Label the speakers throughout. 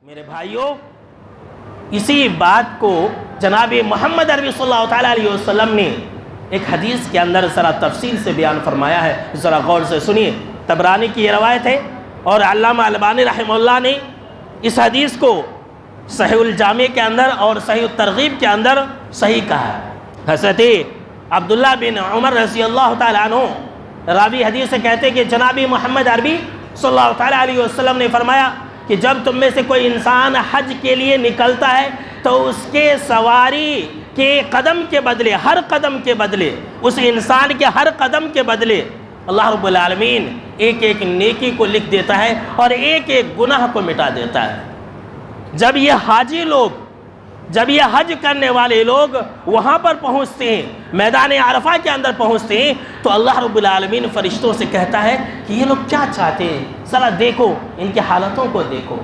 Speaker 1: میرے بھائیوں، اسی بات کو جناب محمد عربی صلی اللہ تعالیٰ علیہ وسلم نے ایک حدیث کے اندر ذرا تفصیل سے بیان فرمایا ہے، ذرا غور سے سنیے۔ طبرانی کی یہ روایت ہے اور علامہ البانی رحمہ اللہ نے اس حدیث کو صحیح الجامع کے اندر اور صحیح الترغیب کے اندر صحیح کہا ہے۔ حضرت عبداللہ بن عمر رضی اللہ تعالیٰ عنہ راوی حدیث سے کہتے کہ جناب محمد عربی صلی اللہ تعالیٰ علیہ وسلم نے فرمایا کہ جب تم میں سے کوئی انسان حج کے لیے نکلتا ہے تو اس کے سواری کے قدم کے بدلے، ہر قدم کے بدلے، اس انسان کے ہر قدم کے بدلے اللہ رب العالمین ایک ایک نیکی کو لکھ دیتا ہے اور ایک ایک گناہ کو مٹا دیتا ہے۔ جب یہ حاجی لوگ، جب یہ حج کرنے والے لوگ وہاں پر پہنچتے ہیں، میدان عرفہ کے اندر پہنچتے ہیں، تو اللہ رب العالمین فرشتوں سے کہتا ہے کہ یہ لوگ کیا چاہتے ہیں، ذرا دیکھو ان کے حالتوں کو دیکھو،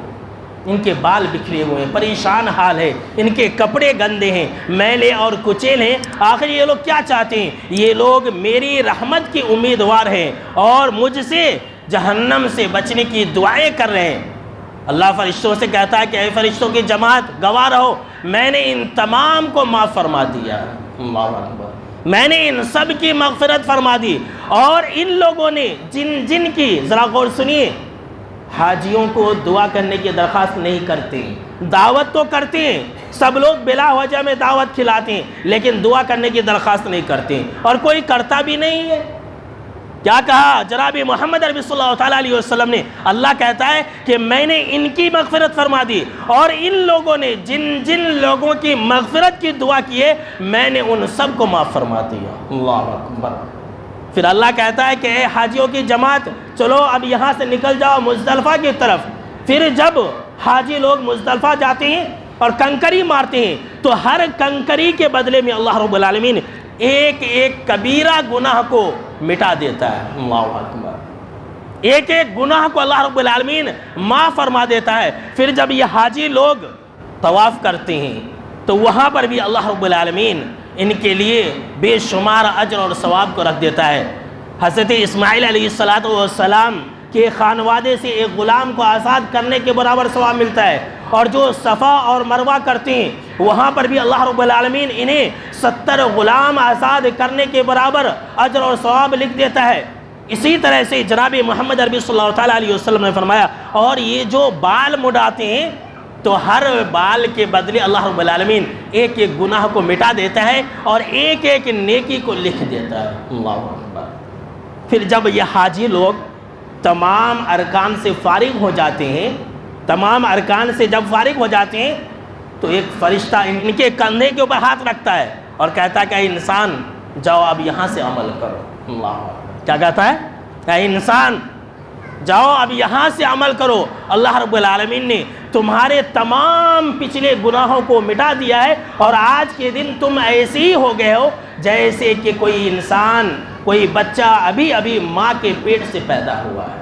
Speaker 1: ان کے بال بکھرے ہوئے ہیں، پریشان حال ہے، ان کے کپڑے گندے ہیں، میلے اور کچیل ہیں، آخر یہ لوگ کیا چاہتے ہیں؟ یہ لوگ میری رحمت کی امیدوار ہیں اور مجھ سے جہنم سے بچنے کی دعائیں کر رہے ہیں۔ اللہ فرشتوں سے کہتا ہے کہ اے فرشتوں کی جماعت، گواہ رہو، میں نے ان تمام کو معاف فرما دیا۔ اللہ اکبر، میں نے ان سب کی مغفرت فرما دی۔ اور ان لوگوں نے جن کی، ذرا غور سنیے، حاجیوں کو دعا کرنے کی درخواست نہیں کرتے، دعوت تو کرتے ہیں، سب لوگ بلا وجہ میں دعوت کھلاتے ہیں، لیکن دعا کرنے کی درخواست نہیں کرتے، اور کوئی کرتا بھی نہیں ہے۔ کیا کہا جناب محمد عربی صلی اللہ تعالیٰ علیہ وسلم نے؟ اللہ کہتا ہے کہ میں نے ان کی مغفرت فرما دی، اور ان لوگوں نے جن لوگوں کی مغفرت کی دعا کی ہے میں نے ان سب کو معاف فرما دیا۔ اللہ اکبر۔ پھر اللہ کہتا ہے کہ اے حاجیوں کی جماعت، چلو اب یہاں سے نکل جاؤ مزدلفہ کی طرف۔ پھر جب حاجی لوگ مزدلفہ جاتے ہیں اور کنکری مارتے ہیں تو ہر کنکری کے بدلے میں اللہ رب العالمین ایک ایک کبیرہ گناہ کو مٹا دیتا ہے۔ اللہ اکبر۔ ایک ایک گناہ کو اللہ رب العالمین معاف فرما دیتا ہے۔ پھر جب یہ حاجی لوگ طواف کرتے ہیں تو وہاں پر بھی اللہ رب العالمین ان کے لیے بے شمار اجر اور ثواب کو رکھ دیتا ہے۔ حضرت اسماعیل علیہ السلام کے خانوادے سے ایک غلام کو آزاد کرنے کے برابر ثواب ملتا ہے، اور جو صفا اور مروہ کرتے ہیں وہاں پر بھی اللہ رب العالمین انہیں 70 غلام آزاد کرنے کے برابر اجر اور ثواب لکھ دیتا ہے۔ اسی طرح سے جناب محمد عربی صلی اللہ تعالیٰ علیہ وسلم نے فرمایا، اور یہ جو بال مڈاتے ہیں تو ہر بال کے بدلے اللہ رب العالمین ایک ایک گناہ کو مٹا دیتا ہے اور ایک ایک نیکی کو لکھ دیتا ہے۔ اللہ اکبر۔ پھر جب یہ حاجی لوگ تمام ارکان سے فارغ ہو جاتے ہیں، تمام ارکان سے جب فارغ ہو جاتے ہیں تو ایک فرشتہ ان کے کندھے کے اوپر ہاتھ رکھتا ہے اور کہتا ہے کہ اے انسان جاؤ اب یہاں سے عمل کرو۔ اللہ، کیا کہتا ہے؟ اے انسان جاؤ اب یہاں سے عمل کرو، اللہ رب العالمین نے تمہارے تمام پچھلے گناہوں کو مٹا دیا ہے، اور آج کے دن تم ایسے ہی ہو گئے ہو جیسے کہ کوئی انسان، کوئی بچہ ابھی ماں کے پیٹ سے پیدا ہوا ہے۔